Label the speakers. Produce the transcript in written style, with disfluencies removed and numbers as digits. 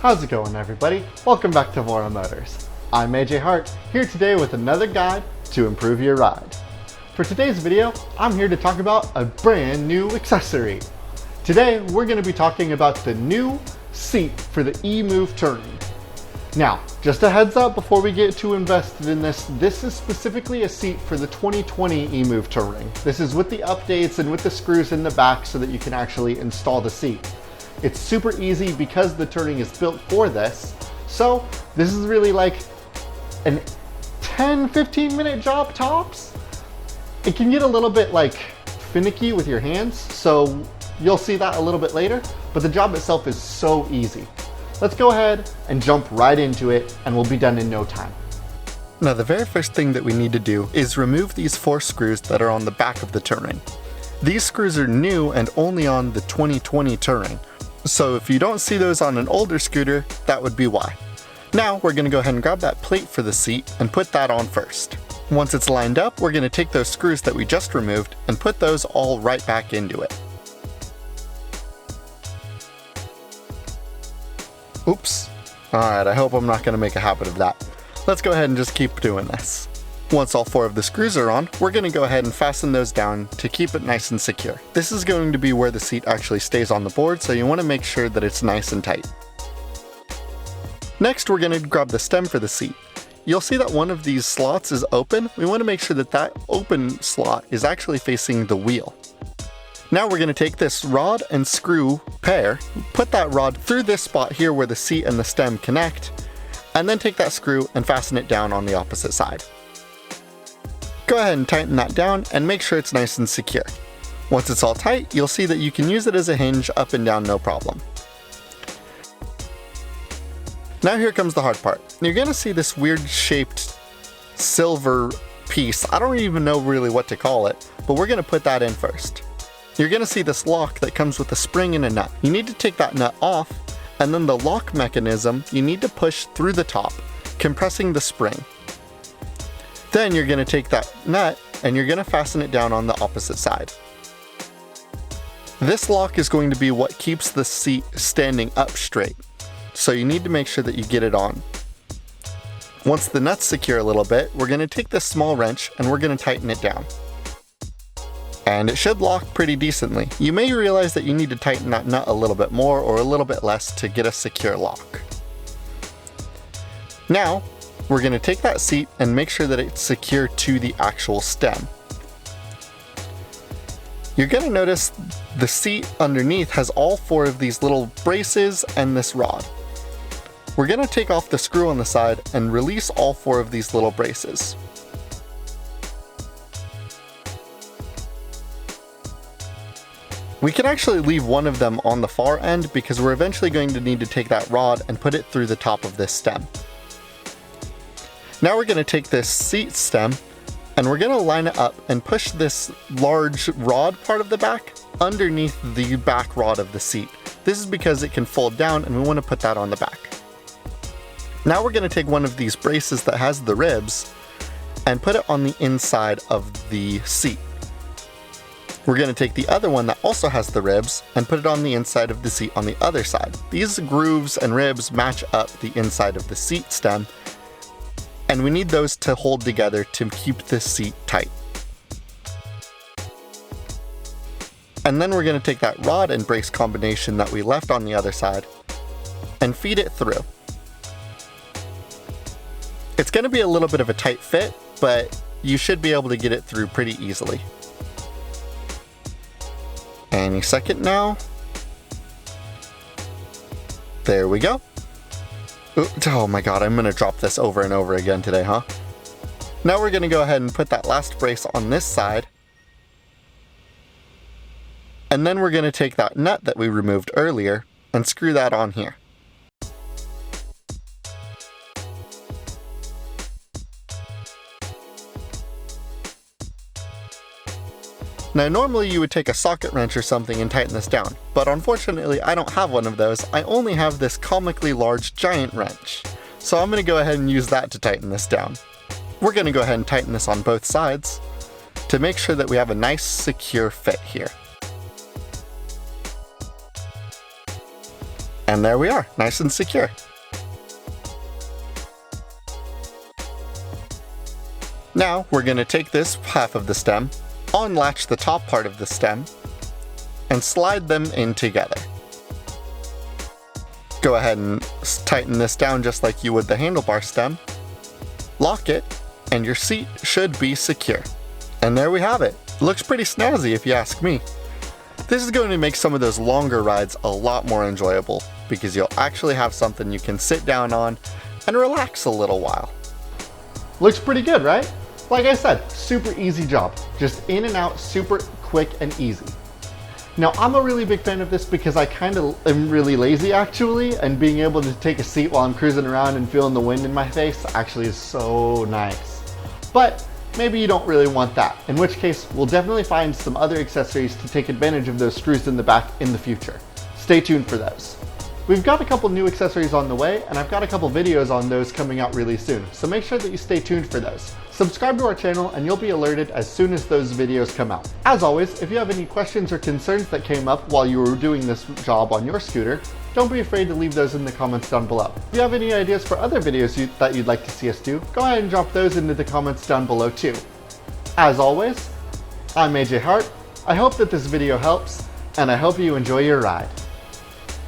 Speaker 1: How's it going, everybody? Welcome back to VoroMotors. I'm AJ Hart, here today with another guide to improve your ride. For today's video, I'm here to talk about a brand new accessory. Today, we're going to be talking about the new seat for the eMove Touring. Now, just a heads up before we get too invested in this is specifically a seat for the 2020 eMove Touring. This is with the updates and with the screws in the back so that you can actually install the seat. It's super easy because the Touring is built for this. So this is really like an 10-15 minute job tops. It can get a little bit like finicky with your hands, so you'll see that a little bit later, but the job itself is so easy. Let's go ahead and jump right into it and we'll be done in no time.
Speaker 2: Now the very first thing that we need to do is remove these 4 screws that are on the back of the Touring. These screws are new and only on the 2020 Touring. So if you don't see those on an older scooter, that would be why. Now we're going to go ahead and grab that plate for the seat and put that on first. Once it's lined up, we're going to take those screws that we just removed and put those all right back into it. Oops. Alright, I hope I'm not going to make a habit of that. Let's go ahead and just keep doing this. Once all 4 of the screws are on, we're going to go ahead and fasten those down to keep it nice and secure. This is going to be where the seat actually stays on the board, so you want to make sure that it's nice and tight. Next, we're going to grab the stem for the seat. You'll see that one of these slots is open. We want to make sure that that open slot is actually facing the wheel. Now we're going to take this rod and screw pair, put that rod through this spot here where the seat and the stem connect, and then take that screw and fasten it down on the opposite side. Go ahead and tighten that down and make sure it's nice and secure. Once it's all tight, you'll see that you can use it as a hinge up and down no problem. Now here comes the hard part. You're going to see this weird shaped silver piece. I don't even know really what to call it, but we're going to put that in first. You're going to see this lock that comes with a spring and a nut. You need to take that nut off, and then the lock mechanism you need to push through the top, compressing the spring. Then you're going to take that nut and you're going to fasten it down on the opposite side. This lock is going to be what keeps the seat standing up straight, so you need to make sure that you get it on. Once the nut's secure a little bit, we're going to take this small wrench and we're going to tighten it down. And it should lock pretty decently. You may realize that you need to tighten that nut a little bit more or a little bit less to get a secure lock. Now, we're going to take that seat and make sure that it's secure to the actual stem. You're going to notice the seat underneath has all 4 of these little braces and this rod. We're going to take off the screw on the side and release all 4 of these little braces. We can actually leave one of them on the far end because we're eventually going to need to take that rod and put it through the top of this stem. Now we're going to take this seat stem and we're going to line it up and push this large rod part of the back underneath the back rod of the seat. This is because it can fold down and we want to put that on the back. Now we're going to take one of these braces that has the ribs and put it on the inside of the seat. We're going to take the other one that also has the ribs and put it on the inside of the seat on the other side. These grooves and ribs match up the inside of the seat stem, and we need those to hold together to keep this seat tight. And then we're going to take that rod and brace combination that we left on the other side and feed it through. It's going to be a little bit of a tight fit, but you should be able to get it through pretty easily. Any second now. There we go. Oh my god, I'm going to drop this over and over again today, huh? Now we're going to go ahead and put that last brace on this side. And then we're going to take that nut that we removed earlier and screw that on here. Now normally you would take a socket wrench or something and tighten this down, but unfortunately I don't have one of those. I only have this comically large giant wrench. So I'm going to go ahead and use that to tighten this down. We're going to go ahead and tighten this on both sides to make sure that we have a nice secure fit here. And there we are, nice and secure. Now we're going to take this half of the stem, unlatch the top part of the stem, and slide them in together. Go ahead and tighten this down just like you would the handlebar stem. Lock it, and your seat should be secure. And there we have it. Looks pretty snazzy if you ask me. This is going to make some of those longer rides a lot more enjoyable because you'll actually have something you can sit down on and relax a little while.
Speaker 1: Looks pretty good, right? Like I said, super easy job. Just in and out, super quick and easy. Now, I'm a really big fan of this because I kind of am really lazy actually, and being able to take a seat while I'm cruising around and feeling the wind in my face actually is so nice. But maybe you don't really want that, in which case we'll definitely find some other accessories to take advantage of those screws in the back in the future. Stay tuned for those. We've got a couple new accessories on the way, and I've got a couple videos on those coming out really soon, so make sure that you stay tuned for those. Subscribe to our channel and you'll be alerted as soon as those videos come out. As always, if you have any questions or concerns that came up while you were doing this job on your scooter, don't be afraid to leave those in the comments down below. If you have any ideas for other videos that you'd like to see us do, go ahead and drop those into the comments down below too. As always, I'm AJ Hart. I hope that this video helps, and I hope you enjoy your ride.